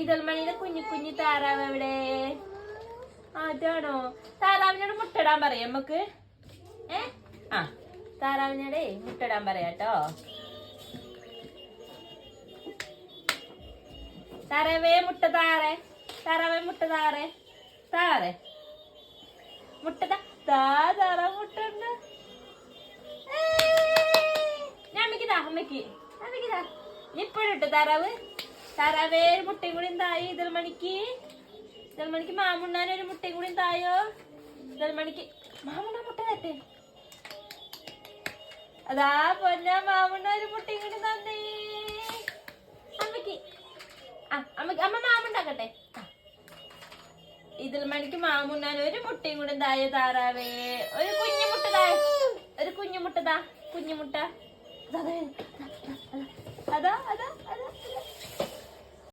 ഇതൽമണിയുടെ കുഞ്ഞു കുഞ്ഞു താറാവ് എവിടെ? അതാണോ? താറാവിനോട് മുട്ടടാൻ പറയാം നമുക്ക്. ആ താറാവിനോടെ മുട്ടടാൻ പറയാട്ടോ. താറാവേ മുട്ട താറേ, താറാവേ മുട്ട താറേ, താറേ മുട്ടതാ. താറാവ് മുട്ടുണ്ട്. അമ്മയ്ക്കിതാ, അമ്മയ്ക്ക് അമ്മയ്ക്കിതാ. ഇപ്പോഴിട്ട് താറാവ്. താറാവേ മുട്ടയും കൂടി തായി. ഇതൽമണിക്ക് മാമുണ്ണാനൊരു മുട്ടയും കൂടി തായോ. ഇതൽമണിക്ക് മാമുണ്ണ മുട്ട തട്ടെ. അതാ പൊന്ന മാമുണ്ണ ഒരു മുട്ടയും കൂടി തന്നേ അമ്മയ്ക്ക്. അമ്മ മാമുണ്ടാക്കട്ടെ. ഇതൽമണിക്ക് മാമുണ്ണാൻ ഒരു മുട്ടയും കൂടി തായോ. താറാവേ ഒരു കുഞ്ഞുമുട്ട താ, ഒരു കുഞ്ഞുമുട്ടതാ, കുഞ്ഞുമുട്ട. അതാ അതാ